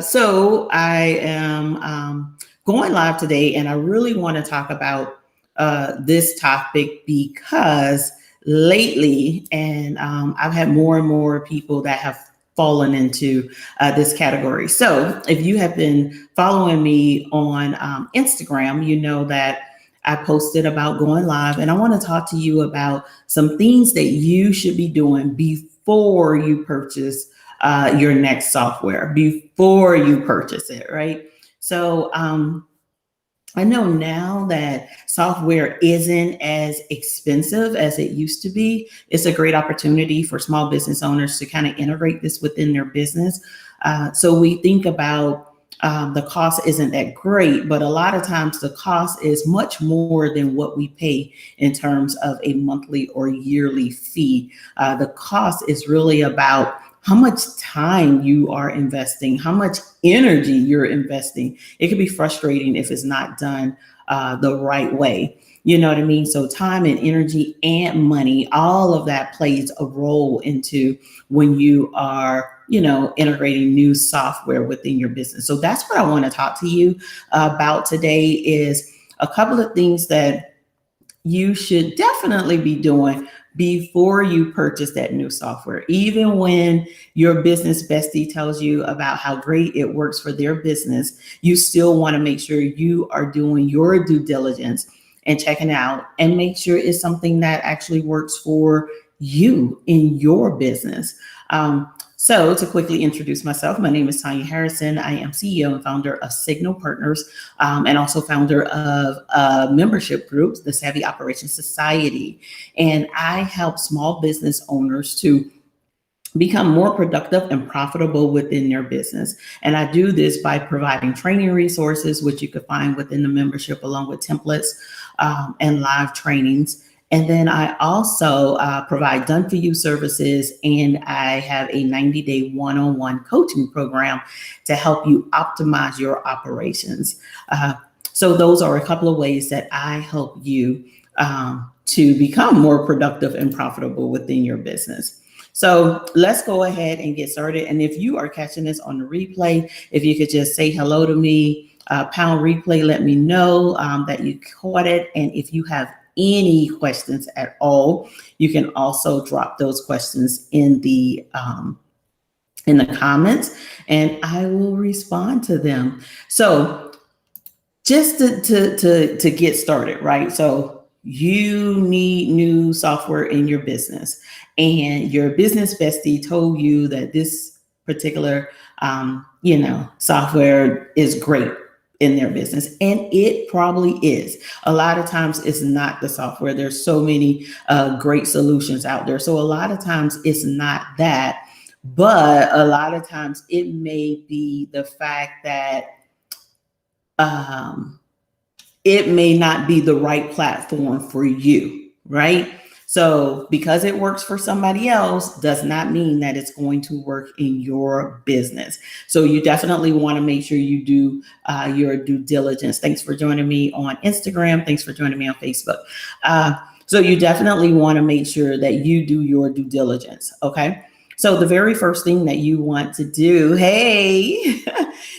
So I am going live today, and I really want to talk about this topic because lately, and I've had more and more people that have fallen into this category. So if you have been following me on Instagram, you know that I posted about going live, and I want to talk to you about some things that you should be doing before you purchase your next software, before you purchase it, right? So I know now that software isn't as expensive as it used to be. It's a great opportunity for small business owners to kind of integrate this within their business. So we think about the cost isn't that great, but a lot of times the cost is much more than what we pay in terms of a monthly or yearly fee. The cost is really about how much time you are investing, how much energy you're investing. It can be frustrating if it's not done the right way. You know what I mean? So time and energy and money, all of that plays a role into when you are, integrating new software within your business. So that's what I want to talk to you about today is a couple of things that you should definitely be doing before you purchase that new software. Even when your business bestie tells you about how great it works for their business, you still want to make sure you are doing your due diligence and checking out and make sure it's something that actually works for you in your business. So to quickly introduce myself, my name is Tanya Harrison. I am CEO and founder of Signal Partners, and also founder of a membership group, the Savvy Operations Society. And I help small business owners to become more productive and profitable within their business. And I do this by providing training resources, which you could find within the membership, along with templates and live trainings. And then I also provide done for you services, and I have a 90-day one-on-one coaching program to help you optimize your operations. So those are a couple of ways that I help you to become more productive and profitable within your business. So let's go ahead and get started. And if you are catching this on the replay, if you could just say hello to me, pound replay, let me know that you caught it. And if you have any questions at all, you can also drop those questions in the comments, and I will respond to them. So just to get started, right? So you need new software in your business, and your business bestie told you that this particular software is great in their business, and it probably is. A lot of times it's not the software. There's so many great solutions out there. So a lot of times it's not that, but a lot of times it may be the fact that it may not be the right platform for you, right? So because it works for somebody else does not mean that it's going to work in your business. So you definitely want to make sure you do your due diligence. Thanks for joining me on Instagram. Thanks for joining me on Facebook. So you definitely want to make sure that you do your due diligence, okay? So the very first thing that you want to do,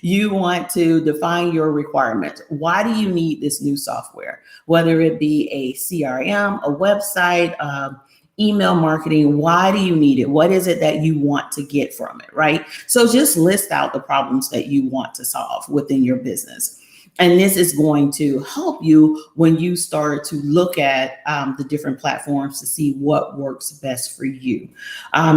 you want to define your requirements. Why do you need this new software? Whether it be a CRM, a website, email marketing, why do you need it? What is it that you want to get from it, right? So just list out the problems that you want to solve within your business. And this is going to help you when you start to look at the different platforms to see what works best for you.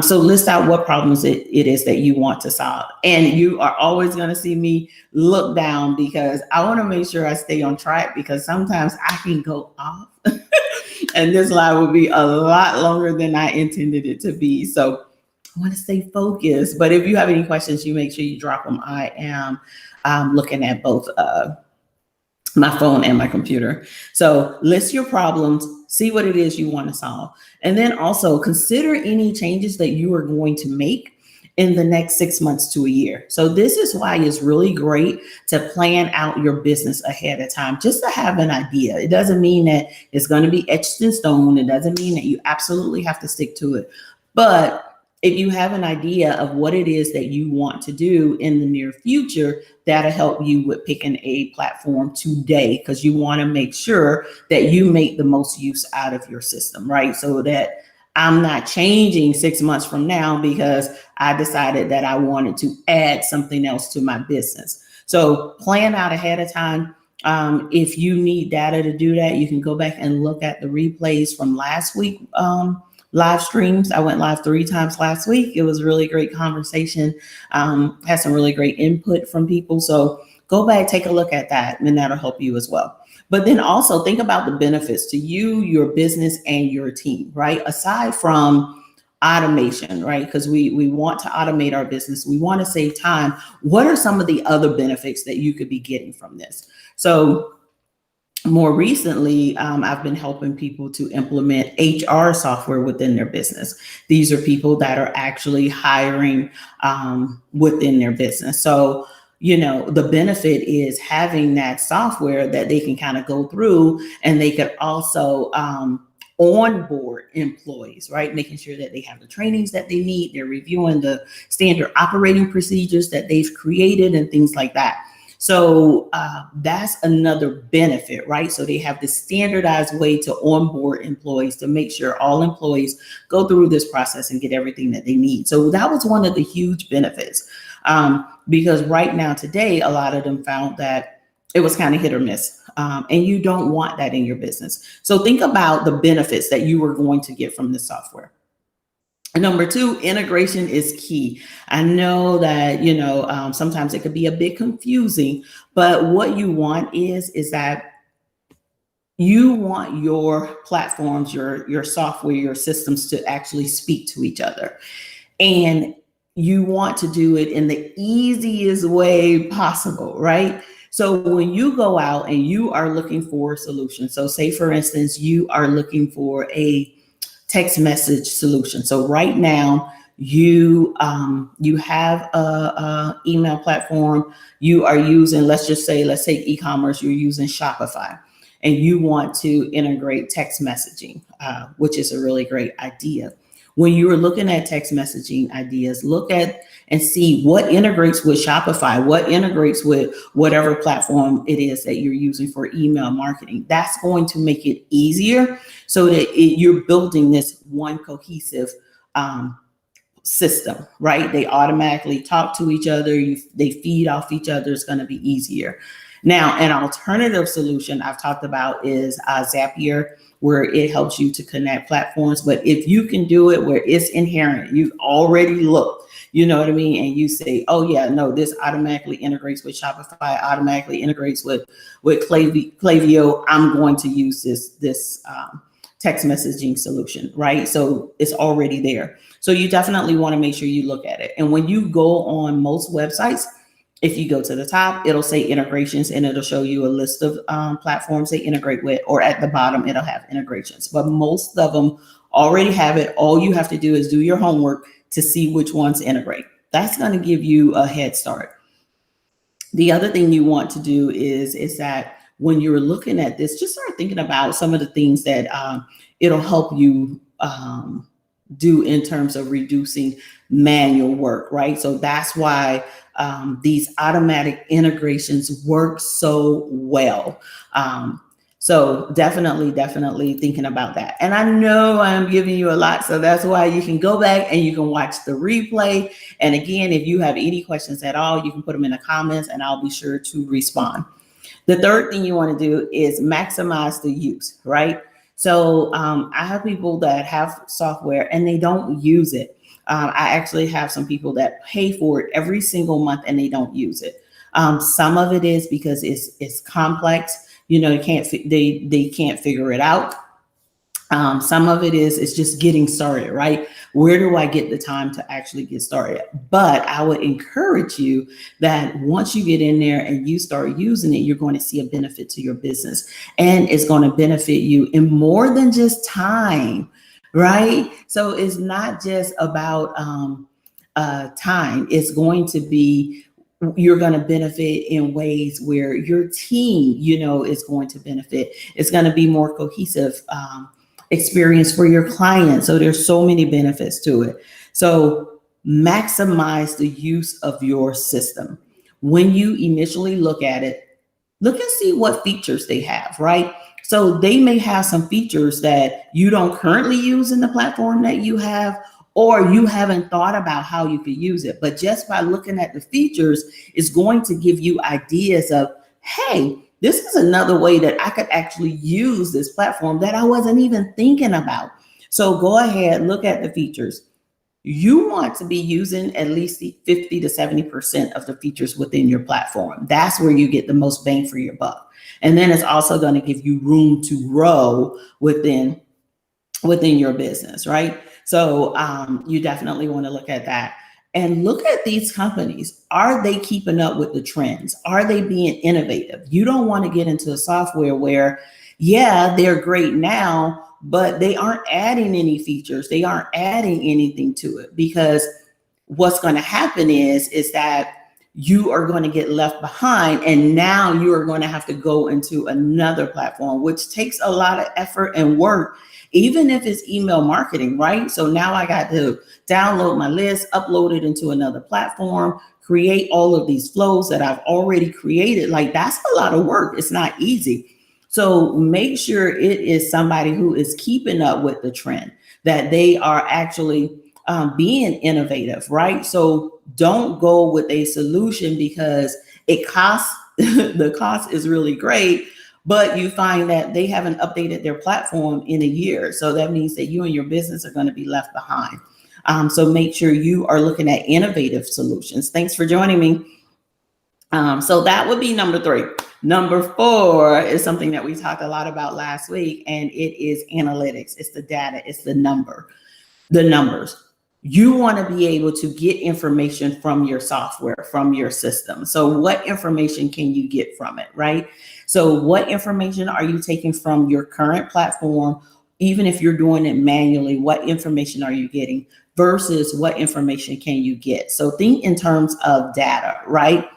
So list out what problems it is that you want to solve. And you are always going to see me look down because I want to make sure I stay on track, because sometimes I can go off and this live will be a lot longer than I intended it to be. So I want to stay focused. But if you have any questions, you make sure you drop them. I am looking at both my phone and my computer. So list your problems, see what it is you want to solve. And then also consider any changes that you are going to make in the next 6 months to a year. So this is why it's really great to plan out your business ahead of time, just to have an idea. It doesn't mean that it's going to be etched in stone. It doesn't mean that you absolutely have to stick to it. But if you have an idea of what it is that you want to do in the near future, that'll help you with picking a platform today, because you want to make sure that you make the most use out of your system, right? So that I'm not changing 6 months from now because I decided that I wanted to add something else to my business. So plan out ahead of time. If you need data to do that, you can go back and look at the replays from last week. Live streams. I went live 3 times last week. It was a really great conversation. Had some really great input from people. So go back, take a look at that, and that'll help you as well. But then also think about the benefits to you, your business, and your team, right? Aside from automation, right? Because we want to automate our business. We want to save time. What are some of the other benefits that you could be getting from this? So more recently, I've been helping people to implement HR software within their business. These are people that are actually hiring within their business. So, the benefit is having that software that they can kind of go through, and they could also onboard employees, right? Making sure that they have the trainings that they need. They're reviewing the standard operating procedures that they've created and things like that. So that's another benefit, right? So they have this standardized way to onboard employees to make sure all employees go through this process and get everything that they need. So that was one of the huge benefits, because right now today, a lot of them found that it was kind of hit or miss, and you don't want that in your business. So think about the benefits that you were going to get from this software. Number 2, integration is key. I know that, sometimes it could be a bit confusing, but what you want is that you want your platforms, your software, your systems to actually speak to each other. And you want to do it in the easiest way possible, right? So when you go out and you are looking for a solution, so say for instance, you are looking for a text message solution. So right now you have a email platform you are using. Let's take e-commerce. You're using Shopify, and you want to integrate text messaging, which is a really great idea. When you are looking at text messaging ideas, look at and see what integrates with Shopify, what integrates with whatever platform it is that you're using for email marketing. That's going to make it easier so that you're building this one cohesive system, right? They automatically talk to each other. They feed off each other. It's going to be easier. Now, an alternative solution I've talked about is Zapier, where it helps you to connect platforms. But if you can do it where it's inherent, you've already looked, you know what I mean? And you say, oh yeah, no, this automatically integrates with Shopify, automatically integrates with Klaviyo. I'm going to use this text messaging solution, right? So it's already there. So you definitely want to make sure you look at it. And when you go on most websites, if you go to the top, it'll say integrations, and it'll show you a list of platforms they integrate with, or at the bottom, it'll have integrations. But most of them already have it. All you have to do is do your homework to see which ones integrate. That's going to give you a head start. The other thing you want to do is that when you're looking at this, just start thinking about some of the things that it'll help you do in terms of reducing manual work, right? So that's why these automatic integrations work so well. So definitely thinking about that. And I know I'm giving you a lot, so that's why you can go back and you can watch the replay. And again, if you have any questions at all, you can put them in the comments and I'll be sure to respond. The third thing you want to do is maximize the use, right? So I have people that have software and they don't use it. I actually have some people that pay for it every single month and they don't use it. Some of it is because it's complex. They can't figure it out. Some of it is it's just getting started, right? Where do I get the time to actually get started? But I would encourage you that once you get in there and you start using it, you're going to see a benefit to your business, and it's going to benefit you in more than just time, right? So it's not just about time. It's going to be, you're going to benefit in ways where your team, is going to benefit. It's going to be more cohesive. experience for your clients. So there's so many benefits to it. So maximize the use of your system. When you initially look at it, look and see what features they have, right? So they may have some features that you don't currently use in the platform that you have, or you haven't thought about how you could use it. But just by looking at the features is going to give you ideas of, hey, this is another way that I could actually use this platform that I wasn't even thinking about. So go ahead, look at the features. You want to be using at least 50 to 70% of the features within your platform. That's where you get the most bang for your buck. And then it's also going to give you room to grow within your business, right? So you definitely want to look at that and look at these companies. Are they keeping up with the trends? Are they being innovative? You don't want to get into a software where, yeah, they're great now, but they aren't adding any features. They aren't adding anything to it, because what's going to happen is that you are going to get left behind, and now you are going to have to go into another platform, which takes a lot of effort and work, even if it's email marketing, right? So now I got to download my list, upload it into another platform, create all of these flows that I've already created. Like, that's a lot of work. It's not easy. So make sure it is somebody who is keeping up with the trend, that they are actually being innovative, right? So don't go with a solution because it costs, the cost is really great, but you find that they haven't updated their platform in a year. So that means that you and your business are going to be left behind. So make sure you are looking at innovative solutions. Thanks for joining me. So that would be number 3. Number 4 is something that we talked a lot about last week, and it is analytics. It's the data, it's the numbers. You want to be able to get information from your software, from your system. So what information can you get from it, right? So what information are you taking from your current platform? Even if you're doing it manually, what information are you getting versus what information can you get? So think in terms of data, right?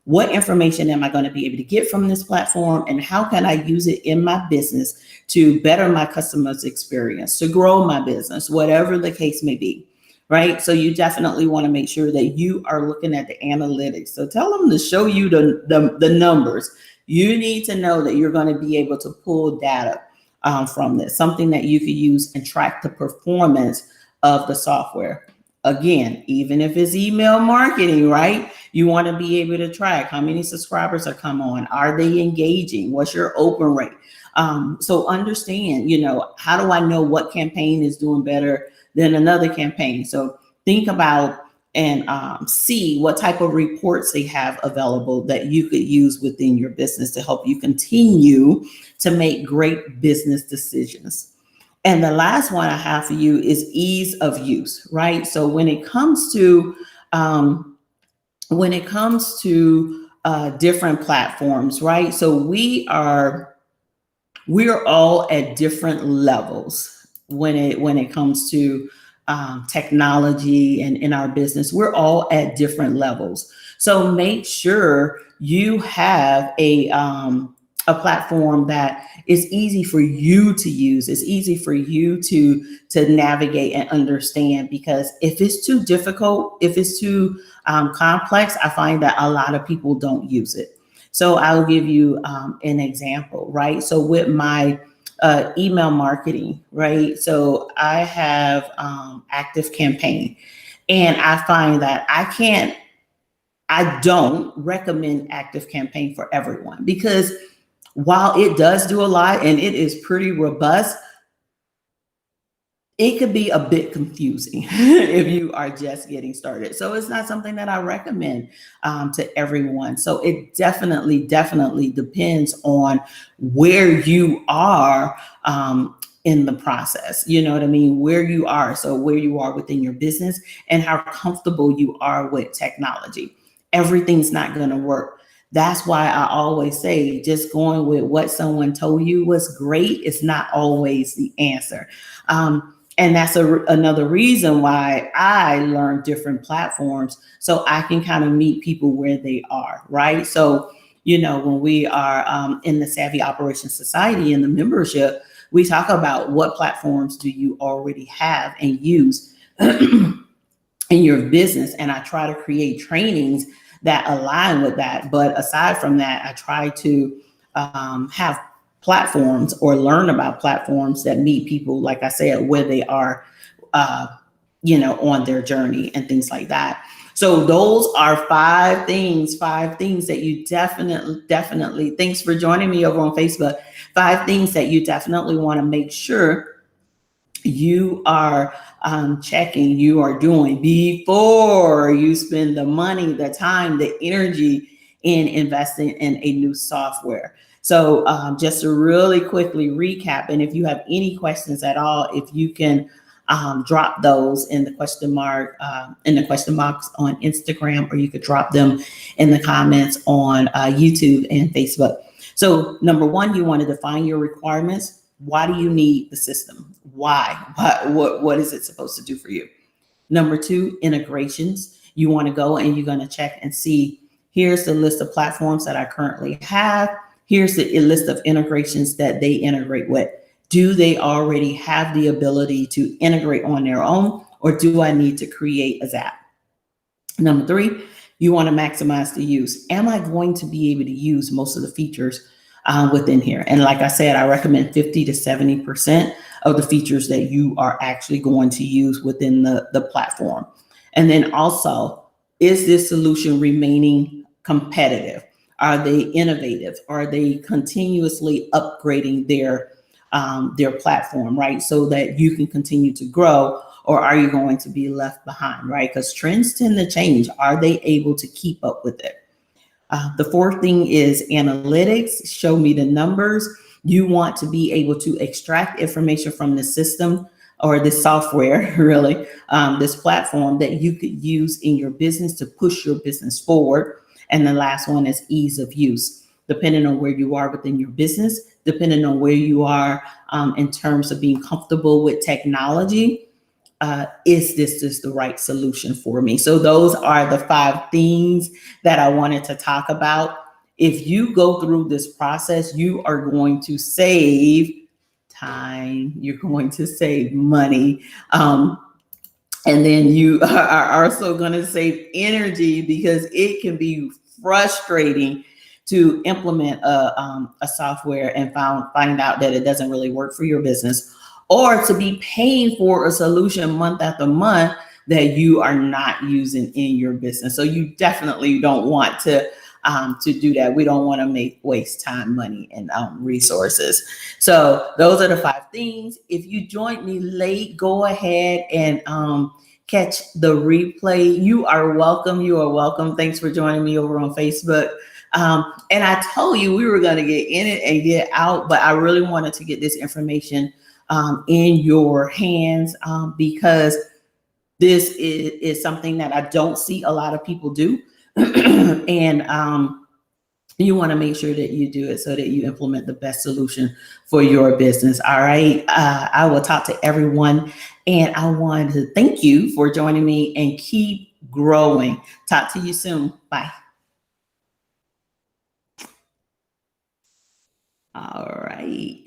What information am I going to be able to get from this platform, and how can I use it in my business to better my customers' experience, to grow my business, whatever the case may be, right? So you definitely want to make sure that you are looking at the analytics. So tell them to show you the numbers. You need to know that you're going to be able to pull data from this, something that you could use and track the performance of the software. Again, even if it's email marketing, right? You want to be able to track how many subscribers are come on. Are they engaging? What's your open rate? So understand, how do I know what campaign is doing better than another campaign? So think about and see what type of reports they have available that you could use within your business to help you continue to make great business decisions. And the last one I have for you is ease of use, right? So when it comes to different platforms, right? So we are all at different levels when it comes to technology and in our business. We're all at different levels. So make sure you have a platform that is easy for you to use. It's easy for you to navigate and understand, because if it's too difficult, if it's too complex, I find that a lot of people don't use it. So I'll give you an example, right? So with my email marketing, right? So I have ActiveCampaign, and I find that I don't recommend ActiveCampaign for everyone, because while it does do a lot and it is pretty robust, it could be a bit confusing if you are just getting started. So it's not something that I recommend to everyone. So it definitely depends on where you are in the process. You know what I mean? Where you are. So where you are within your business and how comfortable you are with technology. Everything's not going to work. That's why I always say just going with what someone told you was great is not always the answer. And that's another reason why I learn different platforms, so I can kind of meet people where they are, right? So, when we are in the Savvy Operations Society in the membership, we talk about what platforms do you already have and use in your business. And I try to create trainings that align with that. But aside from that, I try to have platforms or learn about platforms that meet people, like I said, where they are, uh, on their journey and things like that. So those are five things that you definitely, thanks for joining me over on Facebook. 5 things that you definitely want to make sure you are checking, you are doing before you spend the money, the time, the energy in investing in a new software. So just to really quickly recap, and if you have any questions at all, if you can drop those in the question box on Instagram, or you could drop them in the comments on YouTube and Facebook. So number one, you want to define your requirements. Why do you need the system? Why? What is it supposed to do for you? Number two, integrations. You want to go and you're going to check and see, here's the list of platforms that I currently have. Here's the list of integrations that they integrate with. Do they already have the ability to integrate on their own, or do I need to create a Zap? Number three, you want to maximize the use. Am I going to be able to use most of the features within here? And like I said, I recommend 50 to 70% of the features that you are actually going to use within the platform. And then also, is this solution remaining competitive? Are they innovative? Are they continuously upgrading their platform, right? So that you can continue to grow, or are you going to be left behind, right? Because trends tend to change. Are they able to keep up with it? The fourth thing is analytics. Show me the numbers. You want to be able to extract information from the system or the software, really, this platform that you could use in your business to push your business forward. And the last one is ease of use. Depending on where you are within your business, depending on where you are in terms of being comfortable with technology, is this just the right solution for me? So those are the 5 things that I wanted to talk about. If you go through this process, you are going to save time, you're going to save money, and then you are also going to save energy, because it can be frustrating to implement a software and find out that it doesn't really work for your business, or to be paying for a solution month after month that you are not using in your business. So you definitely don't want to do that. We don't want to waste time, money, and resources. So those are the 5 things. If you joined me late, go ahead and catch the replay. You are welcome. You are welcome. Thanks for joining me over on Facebook. And I told you we were going to get in it and get out, but I really wanted to get this information in your hands, because this is something that I don't see a lot of people do. And you want to make sure that you do it so that you implement the best solution for your business. All right. I will talk to everyone, and I want to thank you for joining me, and keep growing. Talk to you soon. Bye. All right.